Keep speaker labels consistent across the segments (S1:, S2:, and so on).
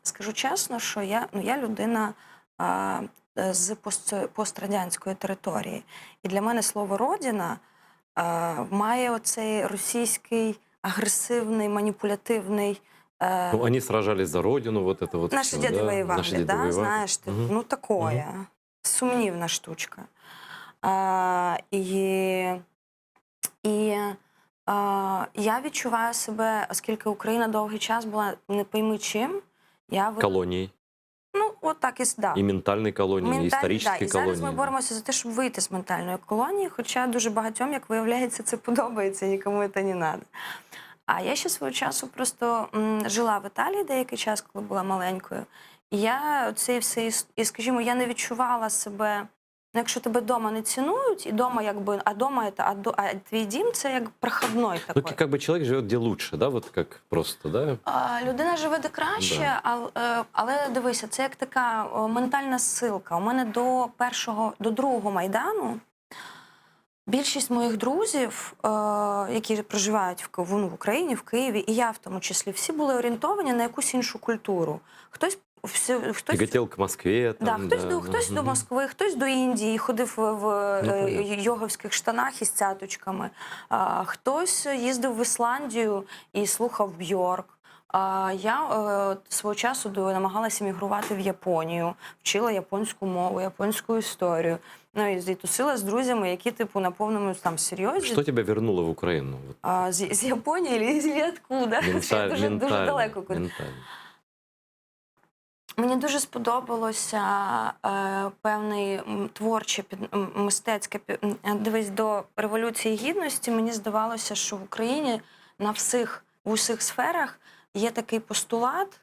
S1: скажу чесно, що я людина з пострадянської території. І для мене слово «родина» має оцей російський, агресивний, маніпулятивний.
S2: Ну, они сражались за родину, вот это вот
S1: Наші
S2: всё,
S1: діди
S2: да?
S1: воювали,
S2: Наши деды
S1: да?
S2: воевали.
S1: Знаєш,
S2: Мгм.
S1: ну такое. Сумнівна штучка. А, і і я відчуваю себе, оскільки Україна довгий час була не пойми чим,
S2: Колонией.
S1: ну, от так да.
S2: И ментальной колонией, и исторической
S1: І зараз ми
S2: колонией.
S1: боремося за те, щоб вийти з ментальної колонії, хоча дуже багатьом, як виявляється, це подобається, нікому це не треба. А я ще свого часу просто жила в Італії деякий час, коли була маленькою. І я це все, і, скажімо, я не відчувала себе, ну, якщо тебе вдома не цінують, і дома якби, а твій дім це як проходной
S2: Ну,
S1: такий.
S2: как бы человек живет где лучше, да, вот как просто, да?
S1: Людина живе де краще, але дивися, це як така ментальна ссилка. У мене до другого Майдану більшість моїх друзів, які проживають в Україні, в Києві, і я в тому числі, всі були орієнтовані на якусь іншу культуру. Хтось
S2: Тяготел к Москве. Там,
S1: хтось до Москви, хтось до Індії, ходив в йоговських штанах із цяточками, хтось їздив в Ісландію і слухав Бьорк. Я свого часу намагалася мігрувати в Японію, вчила японську мову, японську історію. Ну і тусила з друзями, які типу на повному там серйозі.
S2: Що тебе вернуло в Україну?
S1: З Японії чи откуда? Дуже далеко. Мені дуже сподобалося певний творче, мистецьке. Дивись, до Революції Гідності мені здавалося, що в Україні в усіх сферах є такий постулат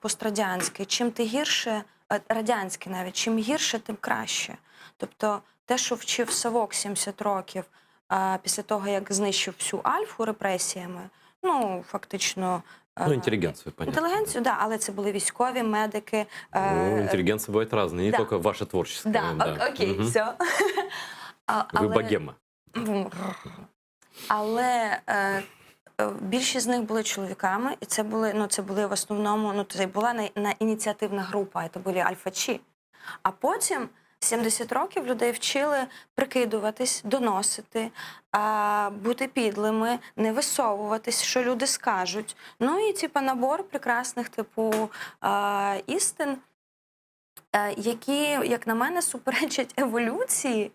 S1: пострадянський. Чим ти гірше, радянський навіть, чим гірше, тим краще. Тобто те, що вчив Савок 70 років після того, як знищив всю Альфу репресіями, ну, фактично...
S2: Ну, інтелігенцію, понятно.
S1: Інтелігенцію, да, але це були військові, медики.
S2: Ну, інтелігенція буває різна, не тільки ваша творчість.
S1: Окей, все.
S2: Ви богема.
S1: Але більшість з них були чоловіками, і це були в основному, це була ініціативна група, це були альфачі. А потім 70 років людей вчили прикидуватись, доносити, бути підлими, не висовуватись, що люди скажуть. Ну і набор прекрасних істин, які, як на мене, суперечать еволюції,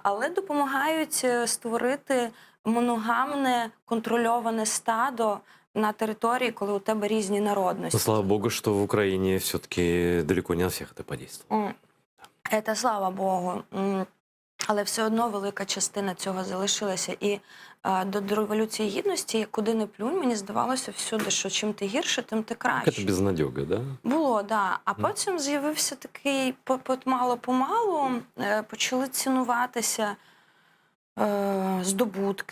S1: але допомагають створити моногамне, контрольоване стадо на території, коли у тебе різні народності.
S2: Ну, слава Богу, що в Україні все-таки далеко не на всіх це подействовало.
S1: Це слава Богу. Але все одно велика частина цього залишилася. І до Революції Гідності, куди не плюнь, мені здавалося всюди, що чим ти гірше, тим ти краще.
S2: Це безнадьога, да?
S1: Було, да. А потім з'явився такий, мало-помалу, почали цінуватися здобутки.